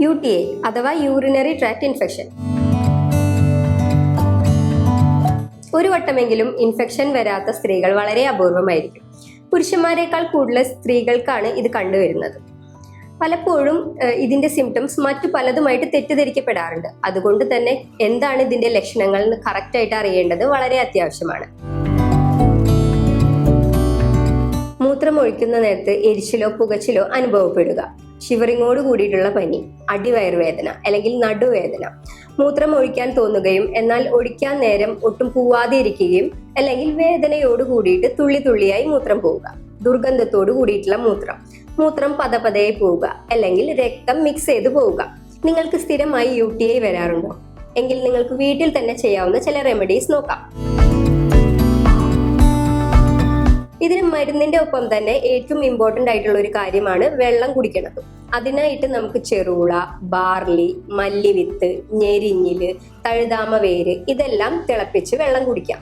UTI അഥവാ urinary tract infection. ഒരു വട്ടമെങ്കിലും infection വരാത്ത സ്ത്രീകൾ വളരെ അപൂർവമായിരിക്കും. പുരുഷന്മാരെക്കാൾ കൂടുതൽ സ്ത്രീകൾക്കാണ് ഇത് കണ്ടുവരുന്നത്. പലപ്പോഴും ഇതിന്റെ സിംറ്റംസ് മറ്റു പലതുമായിട്ട് തെറ്റിദ്ധരിക്കപ്പെടാറുണ്ട്. അതുകൊണ്ട് തന്നെ എന്താണ് ഇതിന്റെ ലക്ഷണങ്ങൾ എന്ന് കറക്റ്റായിട്ട് അറിയേണ്ടത് വളരെ അത്യാവശ്യമാണ്. മൂത്രമൊഴിക്കുന്ന നേരത്ത് എരിച്ചിലോ പുകച്ചിലോ അനുഭവപ്പെടുക, ഷിവറിങ്ങോട് കൂടിയിട്ടുള്ള പനി, അടിവയറുവേദന അല്ലെങ്കിൽ നടുവേദന, മൂത്രം ഒഴിക്കാൻ തോന്നുകയും എന്നാൽ ഒഴിക്കാൻ നേരം ഒട്ടും പോവാതെ ഇരിക്കുകയും അല്ലെങ്കിൽ വേദനയോട് കൂടിയിട്ട് തുള്ളി തുള്ളിയായി മൂത്രം പോവുക, ദുർഗന്ധത്തോട് കൂടിയിട്ടുള്ള മൂത്രം പതപതയെ പോവുക അല്ലെങ്കിൽ രക്തം മിക്സ് ചെയ്ത് പോവുക. നിങ്ങൾക്ക് സ്ഥിരമായി UTI വരാറുണ്ടോ? എങ്കിൽ നിങ്ങൾക്ക് വീട്ടിൽ തന്നെ ചെയ്യാവുന്ന ചില റെമഡീസ് നോക്കാം. ഇതിന് മരുന്നിന്റെ ഒപ്പം തന്നെ ഏറ്റവും ഇമ്പോർട്ടന്റ് ആയിട്ടുള്ള ഒരു കാര്യമാണ് വെള്ളം കുടിക്കുന്നത്. അതിനായിട്ട് നമുക്ക് ചെറുള, ബാർലി, മല്ലിവിത്ത്, ഞെരിഞ്ഞില്, തഴുതാമ വേര് ഇതെല്ലാം തിളപ്പിച്ച് വെള്ളം കുടിക്കാം.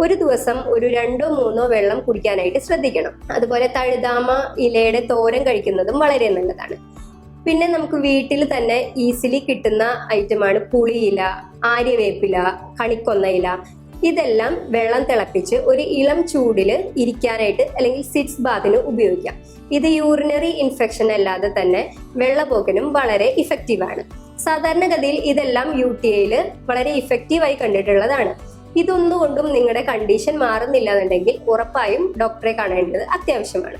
ഒരു ദിവസം ഒരു 2-3 വെള്ളം കുടിക്കാനായിട്ട് ശ്രദ്ധിക്കണം. അതുപോലെ തഴുതാമ ഇലയുടെ തോരൻ കഴിക്കുന്നതും വളരെ നല്ലതാണ്. പിന്നെ നമുക്ക് വീട്ടിൽ തന്നെ ഈസിലി കിട്ടുന്ന ഐറ്റമാണ് പുളിയില, ആര്യവേപ്പില, കണിക്കൊന്ന ഇല. ഇതെല്ലാം വെള്ളം തിളപ്പിച്ച് ഒരു ഇളം ചൂടിൽ ഇരിക്കാനായിട്ട് അല്ലെങ്കിൽ സിറ്റ്സ് ബാത്തിന് ഉപയോഗിക്കാം. ഇത് യൂറിനറി ഇൻഫെക്ഷൻ അല്ലാതെ തന്നെ വെള്ളപ്പോക്കിനും വളരെ ഇഫക്റ്റീവാണ്. സാധാരണഗതിയിൽ ഇതെല്ലാം UTIയിൽ വളരെ ഇഫക്റ്റീവായി കണ്ടിട്ടുള്ളതാണ്. ഇതൊന്നുകൊണ്ടും നിങ്ങളുടെ കണ്ടീഷൻ മാറുന്നില്ല എന്നുണ്ടെങ്കിൽ ഉറപ്പായും ഡോക്ടറെ കാണേണ്ടത് അത്യാവശ്യമാണ്.